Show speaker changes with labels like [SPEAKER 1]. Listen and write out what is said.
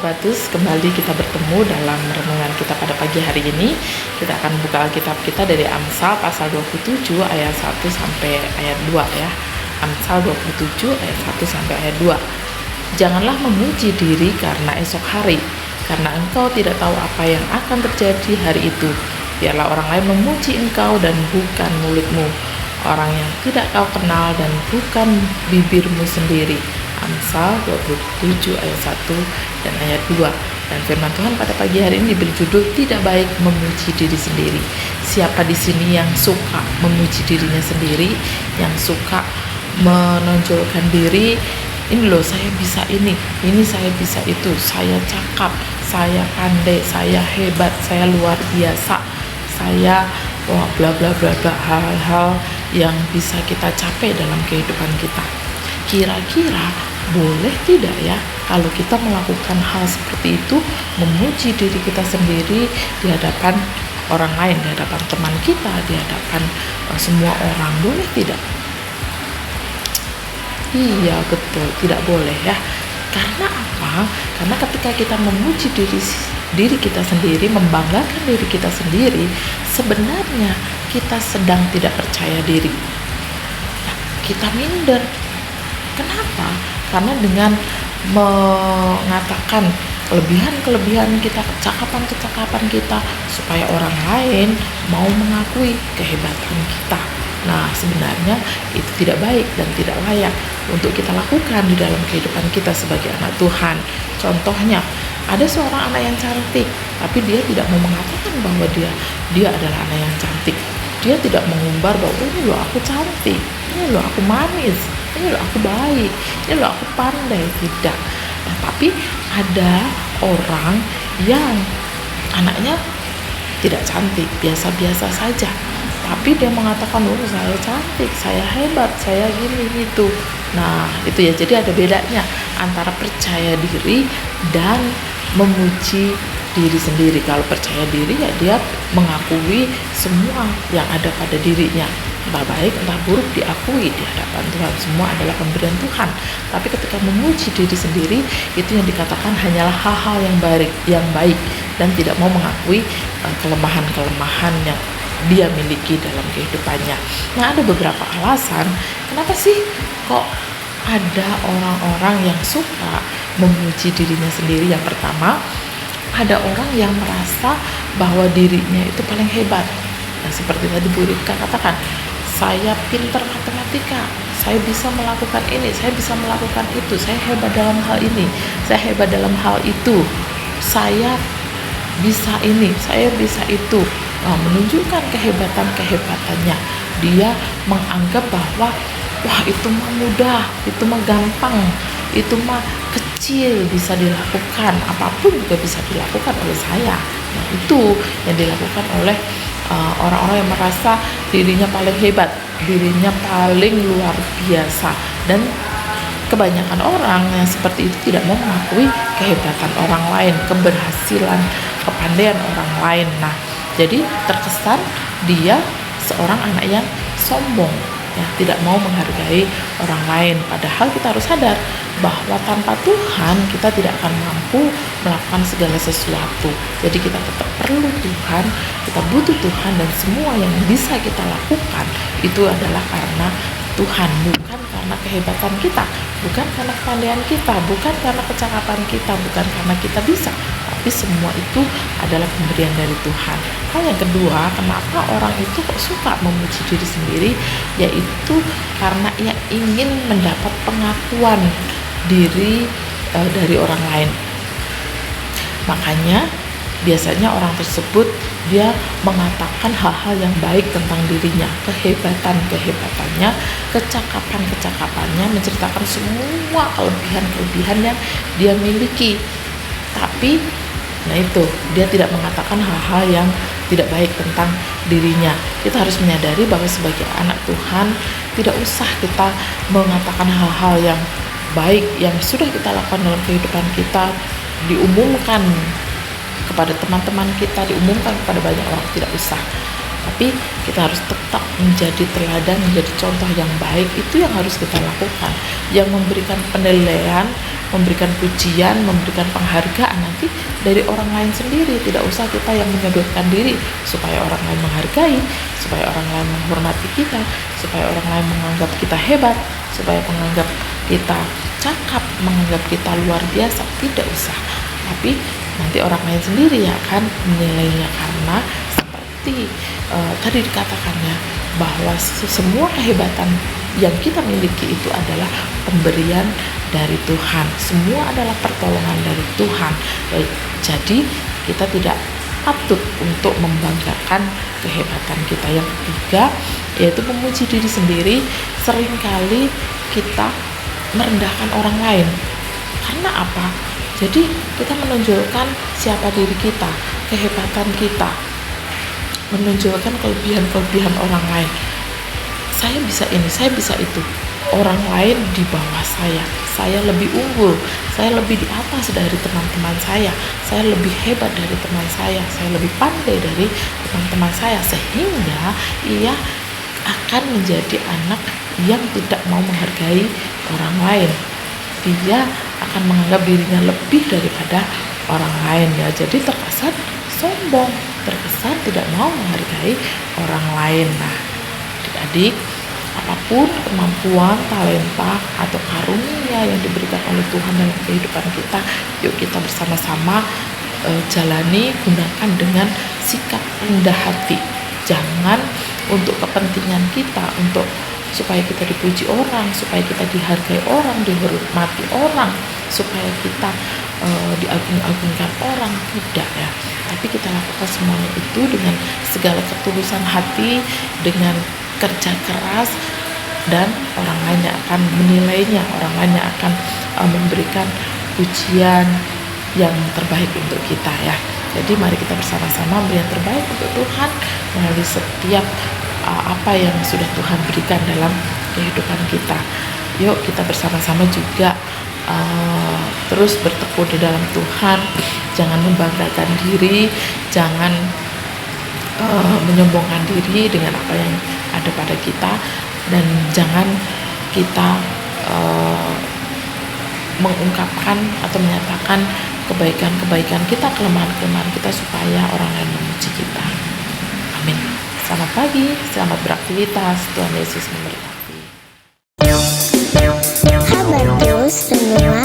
[SPEAKER 1] Sahabatus, kembali kita bertemu dalam renungan kita pada pagi hari ini. Kita akan buka Alkitab kita dari Amsal pasal 27 ayat 1 sampai ayat 2 ya. Amsal 27 ayat 1 sampai ayat 2. Janganlah memuji diri karena esok hari, karena engkau tidak tahu apa yang akan terjadi hari itu. Biarlah orang lain memuji engkau dan bukan mulutmu, orang yang tidak kau kenal dan bukan bibirmu sendiri. Amsal 27 ayat 1 dan ayat 2. Dan firman Tuhan pada pagi hari ini berjudul tidak baik memuji diri sendiri. Siapa di sini yang suka memuji dirinya sendiri, yang suka menonjolkan diri, ini loh saya bisa ini saya bisa itu, saya cakap, saya pandai, saya hebat, saya luar biasa, saya bla bla bla bla, hal-hal yang bisa kita capai dalam kehidupan kita. Kira-kira boleh tidak ya kalau kita melakukan hal seperti itu, memuji diri kita sendiri di hadapan orang lain, di hadapan teman kita, di hadapan semua orang, boleh tidak? Iya betul, tidak boleh ya. Karena apa? Karena ketika kita memuji diri kita sendiri, membanggakan diri kita sendiri, sebenarnya kita sedang tidak percaya diri. Nah, kita minder. Kenapa? Karena dengan mengatakan kelebihan-kelebihan kita, kecakapan-kecakapan kita, supaya orang lain mau mengakui kehebatan kita. Nah, sebenarnya itu tidak baik dan tidak layak untuk kita lakukan di dalam kehidupan kita sebagai anak Tuhan. Contohnya, ada seorang anak yang cantik, tapi dia tidak mau mengatakan bahwa dia adalah anak yang cantik. Dia tidak mengumbar bahwa ini loh aku cantik, ini loh aku manis, ini loh aku baik, ini loh aku pandai. Tidak. Nah, tapi ada orang yang anaknya tidak cantik, biasa-biasa saja, tapi dia mengatakan, oh saya cantik, saya hebat, saya gini gitu. Nah itu ya, jadi ada bedanya antara percaya diri dan memuji diri sendiri. Kalau percaya diri ya dia mengakui semua yang ada pada dirinya, entah baik entah buruk diakui di hadapan Tuhan, semua adalah pemberian Tuhan. Tapi ketika memuji diri sendiri, itu yang dikatakan hanyalah hal-hal yang baik dan tidak mau mengakui kelemahan-kelemahan yang dia miliki dalam kehidupannya. Nah, ada beberapa alasan kenapa sih kok ada orang-orang yang suka memuji dirinya sendiri. Yang pertama, ada orang yang merasa bahwa dirinya itu paling hebat. Nah, seperti tadi Bu Rika katakan, saya pintar matematika, saya bisa melakukan ini, saya bisa melakukan itu, saya hebat dalam hal ini, saya hebat dalam hal itu, saya bisa ini, saya bisa itu. Menunjukkan kehebatan-kehebatannya. Dia menganggap bahwa wah itu mah mudah, itu mah gampang, itu mah kecil, bisa dilakukan, apapun juga bisa dilakukan oleh saya. Nah itu yang dilakukan oleh orang-orang yang merasa dirinya paling hebat, dirinya paling luar biasa. Dan kebanyakan orang yang seperti itu tidak mau mengakui kehebatan orang lain, keberhasilan, kepandaian orang lain. Nah, jadi terkesan dia seorang anak yang sombong, ya, tidak mau menghargai orang lain. Padahal kita harus sadar bahwa tanpa Tuhan kita tidak akan mampu melakukan segala sesuatu. Jadi kita tetap perlu Tuhan, kita butuh Tuhan, dan semua yang bisa kita lakukan itu adalah karena Tuhan, bukan karena kehebatan kita, bukan karena kepandaian kita, bukan karena kecakapan kita, bukan karena kita bisa, tapi semua itu adalah pemberian dari Tuhan. Hal yang kedua, kenapa orang itu kok suka memuji diri sendiri, yaitu karena ia ingin mendapat pengakuan diri dari orang lain. Makanya biasanya orang tersebut dia mengatakan hal-hal yang baik tentang dirinya, kehebatan-kehebatannya, kecakapan-kecakapannya, menceritakan semua kelebihan-kelebihan yang dia miliki. Tapi nah itu, dia tidak mengatakan hal-hal yang tidak baik tentang dirinya. Kita harus menyadari bahwa sebagai anak Tuhan tidak usah kita mengatakan hal-hal yang baik yang sudah kita lakukan dalam kehidupan kita, diumumkan kepada teman-teman kita, diumumkan kepada banyak orang, tidak usah. Tapi kita harus tetap menjadi teladan, menjadi contoh yang baik. Itu yang harus kita lakukan, yang memberikan penilaian memberikan pujian, memberikan penghargaan nanti dari orang lain sendiri. Tidak usah kita yang menyodorkan diri supaya orang lain menghargai, supaya orang lain menghormati kita, supaya orang lain menganggap kita hebat, supaya menganggap kita cakap, menganggap kita luar biasa. Tidak usah, tapi nanti orang lain sendiri yang akan menilainya, karena seperti tadi dikatakannya bahwa semua kehebatan yang kita miliki itu adalah pemberian dari Tuhan. Semua adalah pertolongan dari Tuhan. Jadi kita tidak patut untuk membanggakan kehebatan kita. Yang ketiga yaitu memuji diri sendiri. Seringkali kita merendahkan orang lain. Karena apa? Jadi kita menonjolkan siapa diri kita, kehebatan kita, menonjolkan kelebihan-kelebihan orang lain. Saya bisa ini, saya bisa itu. Orang lain di bawah saya lebih unggul, saya lebih di atas dari teman-teman saya lebih hebat dari teman saya lebih pandai dari teman-teman saya, sehingga ia akan menjadi anak yang tidak mau menghargai orang lain. Dia akan menganggap dirinya lebih daripada orang lain, ya. Jadi terkesan sombong, terkesan tidak mau menghargai orang lain. Nah, adik-adik, apapun kemampuan, talenta, atau karunia yang diberikan oleh Tuhan dalam kehidupan kita, yuk kita bersama-sama jalani, gunakan dengan sikap rendah hati. Jangan untuk kepentingan kita, untuk supaya kita dipuji orang, supaya kita dihargai orang, dihormati orang, supaya kita diagung-agungkan orang, tidak, ya. Tapi kita lakukan semuanya itu dengan segala ketulusan hati, dengan kerja keras, dan orang lain yang akan menilainya, orang lain yang akan memberikan pujian yang terbaik untuk kita, ya. Jadi mari kita bersama-sama beri yang terbaik untuk Tuhan melalui setiap apa yang sudah Tuhan berikan dalam kehidupan kita. Yuk kita bersama-sama juga terus bertekun di dalam Tuhan. Jangan membanggakan diri, jangan menyombongkan diri dengan apa yang ada pada kita, dan jangan kita mengungkapkan atau menyatakan kebaikan-kebaikan kita, kelemahan-kelemahan kita, supaya orang lain memuji kita. Amin. Selamat pagi, selamat beraktivitas. Tuhan Yesus memberkati.
[SPEAKER 2] Kabar Plus semua